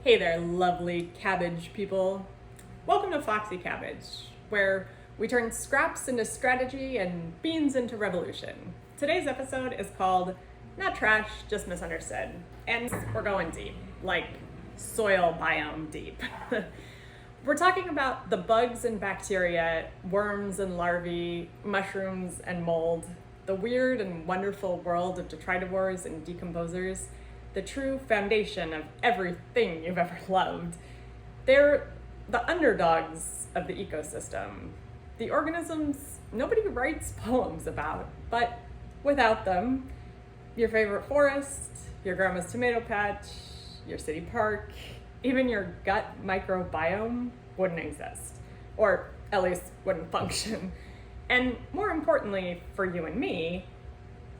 Hey there, lovely cabbage people. Welcome to Foxy Cabbage, where we turn scraps into strategy and beans into revolution. Today's episode is called Not Trash, Just Misunderstood. And we're going deep, like soil biome deep. We're talking about the bugs and bacteria, worms and larvae, mushrooms and mold, the weird and wonderful world of detritivores and decomposers, the true foundation of everything you've ever loved. They're the underdogs of the ecosystem, the organisms nobody writes poems about, but without them, your favorite forest, your grandma's tomato patch, your city park, even your gut microbiome wouldn't exist, or at least wouldn't function. And more importantly for you and me,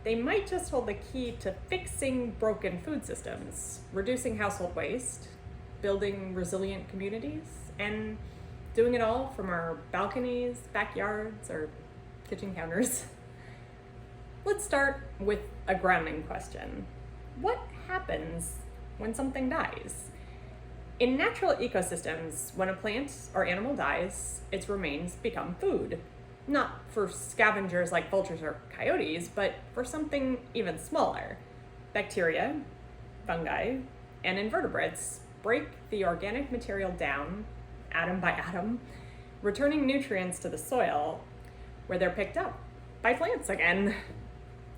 they might just hold the key to fixing broken food systems, reducing household waste, building resilient communities, and doing it all from our balconies, backyards, or kitchen counters. Let's start with a grounding question. What happens when something dies? In natural ecosystems, when a plant or animal dies, its remains become food. Not for scavengers like vultures or coyotes, but for something even smaller. Bacteria, fungi, and invertebrates break the organic material down, atom by atom, returning nutrients to the soil, where they're picked up by plants again.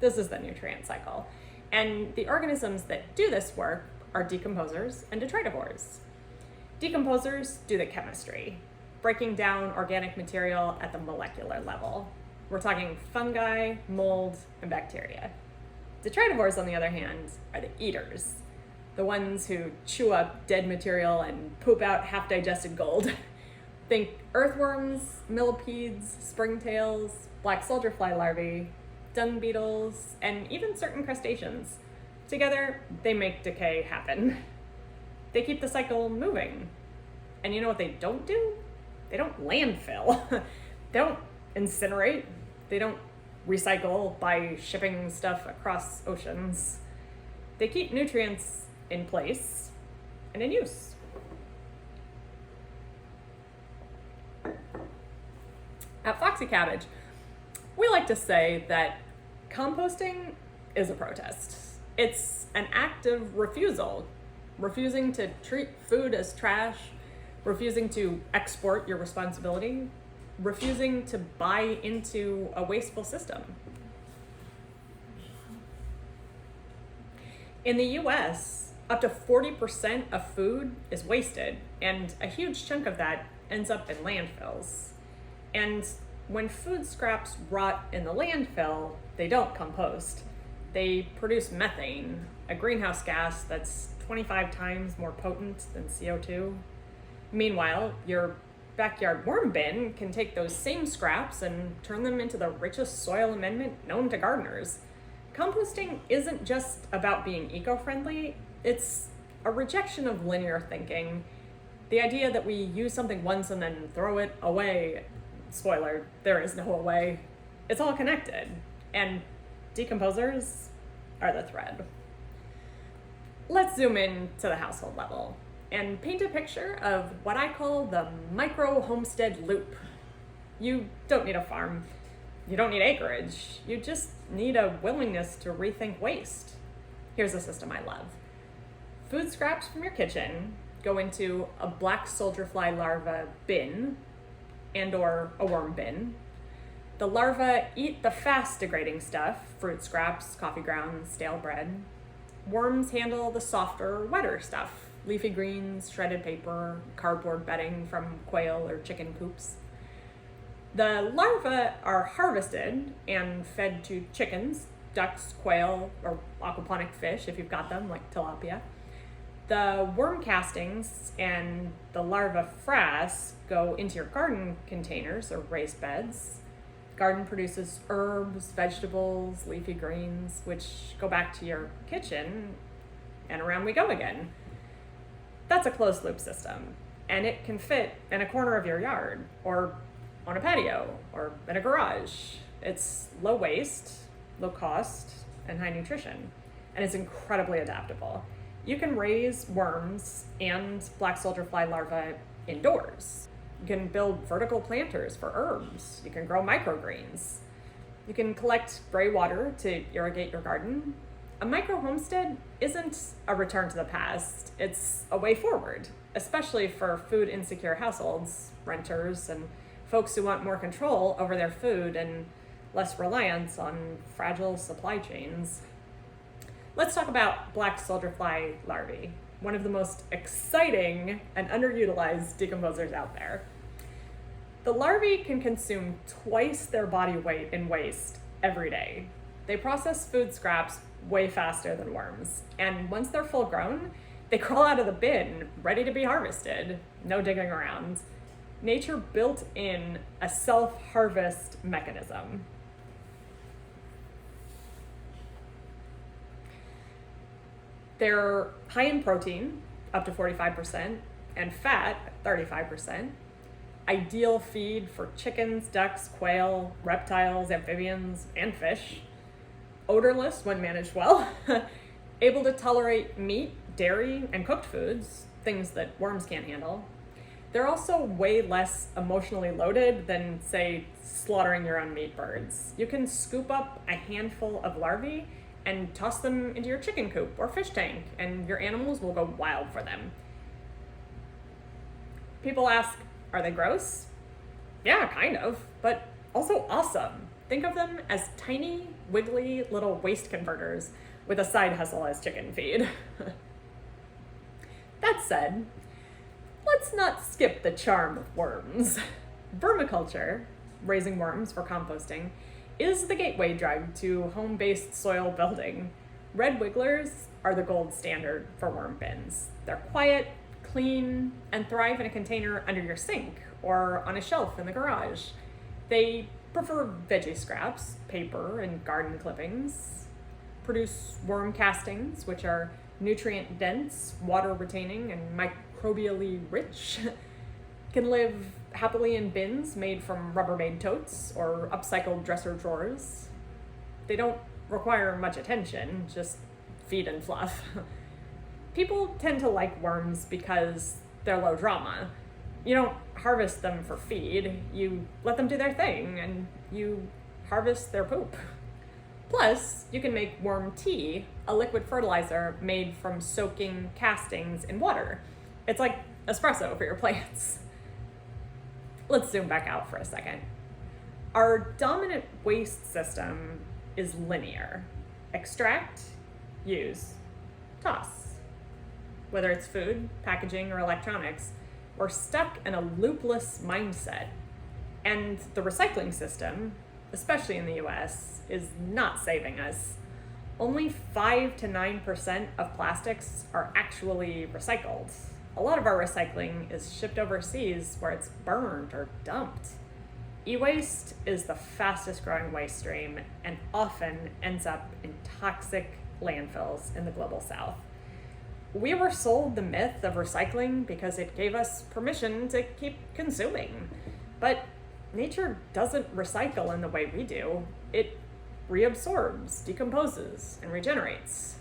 This is the nutrient cycle. And the organisms that do this work are decomposers and detritivores. Decomposers do the chemistry, breaking down organic material at the molecular level. We're talking fungi, mold, and bacteria. Detritivores, on the other hand, are the eaters, the ones who chew up dead material and poop out half-digested gold. Think earthworms, millipedes, springtails, black soldier fly larvae, dung beetles, and even certain crustaceans. Together, they make decay happen. They keep the cycle moving. And you know what they don't do? They don't landfill. They don't incinerate. They don't recycle by shipping stuff across oceans. They keep nutrients in place and in use. At Foxy Cabbage, we like to say that composting is a protest. It's an act of refusal, refusing to treat food as trash, refusing to export your responsibility, refusing to buy into a wasteful system. In the US, up to 40% of food is wasted, and a huge chunk of that ends up in landfills. And when food scraps rot in the landfill, they don't compost. They produce methane, a greenhouse gas that's 25 times more potent than CO2. Meanwhile, your backyard worm bin can take those same scraps and turn them into the richest soil amendment known to gardeners. Composting isn't just about being eco-friendly, it's a rejection of linear thinking. The idea that we use something once and then throw it away. Spoiler, there is no away. It's all connected, and decomposers are the thread. Let's zoom in to the household level and paint a picture of what I call the micro-homestead loop. You don't need a farm. You don't need acreage. You just need a willingness to rethink waste. Here's a system I love. Food scraps from your kitchen go into a black soldier fly larva bin and or a worm bin. The larvae eat the fast degrading stuff, fruit scraps, coffee grounds, stale bread. Worms handle the softer, wetter stuff, leafy greens, shredded paper, cardboard bedding from quail or chicken coops. The larvae are harvested and fed to chickens, ducks, quail, or aquaponic fish if you've got them, like tilapia. The worm castings and the larva frass go into your garden containers or raised beds. Garden produces herbs, vegetables, leafy greens, which go back to your kitchen, and around we go again. That's a closed loop system, and it can fit in a corner of your yard, or on a patio, or in a garage. It's low waste, low cost, and high nutrition, and it's incredibly adaptable. You can raise worms and black soldier fly larvae indoors. You can build vertical planters for herbs. You can grow microgreens. You can collect gray water to irrigate your garden. A micro-homestead isn't a return to the past. It's a way forward, especially for food insecure households, renters, and folks who want more control over their food and less reliance on fragile supply chains. Let's talk about black soldier fly larvae, one of the most exciting and underutilized decomposers out there. The larvae can consume twice their body weight in waste every day. They process food scraps way faster than worms, and once they're full grown, they crawl out of the bin ready to be harvested. No digging around. Nature built in a self-harvest mechanism. They're high in protein, up to 45%, and fat, 35%. Ideal feed for chickens, ducks, quail, reptiles, amphibians, and fish. Odorless when managed well. Able to tolerate meat, dairy, and cooked foods, things that worms can't handle. They're also way less emotionally loaded than, say, slaughtering your own meat birds. You can scoop up a handful of larvae and toss them into your chicken coop or fish tank, and your animals will go wild for them. People ask, are they gross? Yeah, kind of, but also awesome. Think of them as tiny, wiggly little waste converters with a side hustle as chicken feed. That said, let's not skip the charm of worms. Vermiculture, raising worms for composting, is the gateway drug to home-based soil building. Red wigglers are the gold standard for worm bins. They're quiet, clean, and thrive in a container under your sink or on a shelf in the garage. They prefer veggie scraps, paper, and garden clippings, produce worm castings, which are nutrient-dense, water-retaining, and microbially rich, can live happily in bins made from Rubbermaid totes or upcycled dresser drawers. They don't require much attention, just feed and fluff. People tend to like worms because they're low drama. You don't harvest them for feed, you let them do their thing, and you harvest their poop. Plus, you can make worm tea, a liquid fertilizer made from soaking castings in water. It's like espresso for your plants. Let's zoom back out for a second. Our dominant waste system is linear. Extract, use, toss. Whether it's food, packaging, or electronics, we're stuck in a loopless mindset. And the recycling system, especially in the US, is not saving us. Only 5 to 9% of plastics are actually recycled. A lot of our recycling is shipped overseas where it's burned or dumped. E-waste is the fastest growing waste stream and often ends up in toxic landfills in the global south. We were sold the myth of recycling because it gave us permission to keep consuming. But nature doesn't recycle in the way we do. It reabsorbs, decomposes, and regenerates.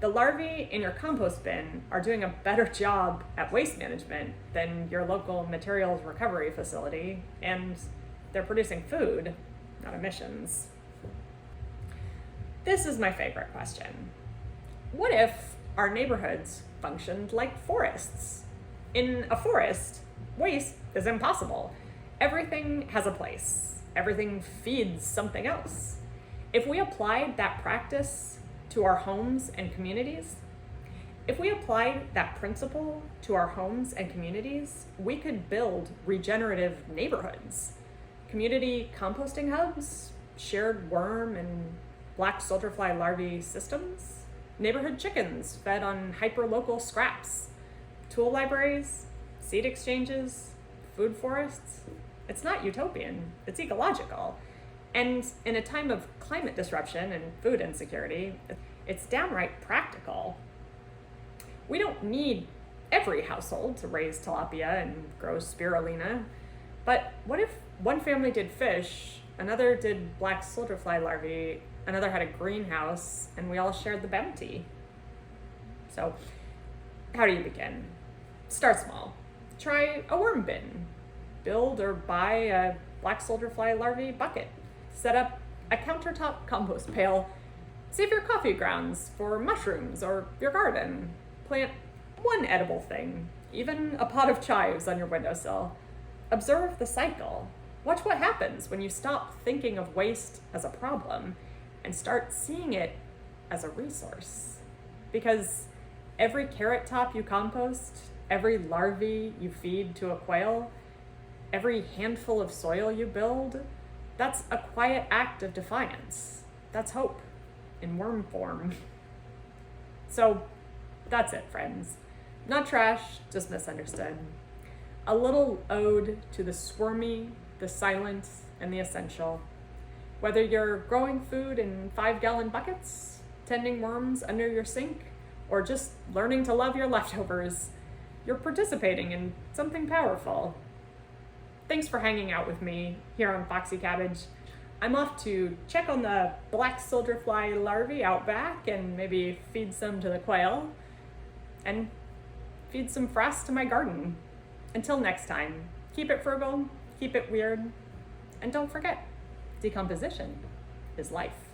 The larvae in your compost bin are doing a better job at waste management than your local materials recovery facility, and they're producing food, not emissions. This is my favorite question. What if our neighborhoods functioned like forests? In a forest, waste is impossible. Everything has a place. Everything feeds something else. If we applied that practice to our homes and communities, we could build regenerative neighborhoods, community composting hubs, shared worm and black soldier fly larvae systems, neighborhood chickens fed on hyper-local scraps, tool libraries, seed exchanges, food forests. It's not utopian, it's ecological. And in a time of climate disruption and food insecurity, it's downright practical. We don't need every household to raise tilapia and grow spirulina, but what if one family did fish, another did black soldier fly larvae, another had a greenhouse, and we all shared the bounty? So how do you begin? Start small. Try a worm bin. Build or buy a black soldier fly larvae bucket. Set up a countertop compost pail. Save your coffee grounds for mushrooms or your garden. Plant one edible thing, even a pot of chives on your windowsill. Observe the cycle. Watch what happens when you stop thinking of waste as a problem and start seeing it as a resource. Because every carrot top you compost, every larvae you feed to a quail, every handful of soil you build, that's a quiet act of defiance. That's hope in worm form. So that's it, friends. Not trash, just misunderstood. A little ode to the squirmy, the silent, and the essential. Whether you're growing food in 5-gallon buckets, tending worms under your sink, or just learning to love your leftovers, you're participating in something powerful. Thanks for hanging out with me here on Foxy Cabbage. I'm off to check on the black soldier fly larvae out back and maybe feed some to the quail and feed some frass to my garden. Until next time, keep it frugal, keep it weird, and don't forget, decomposition is life.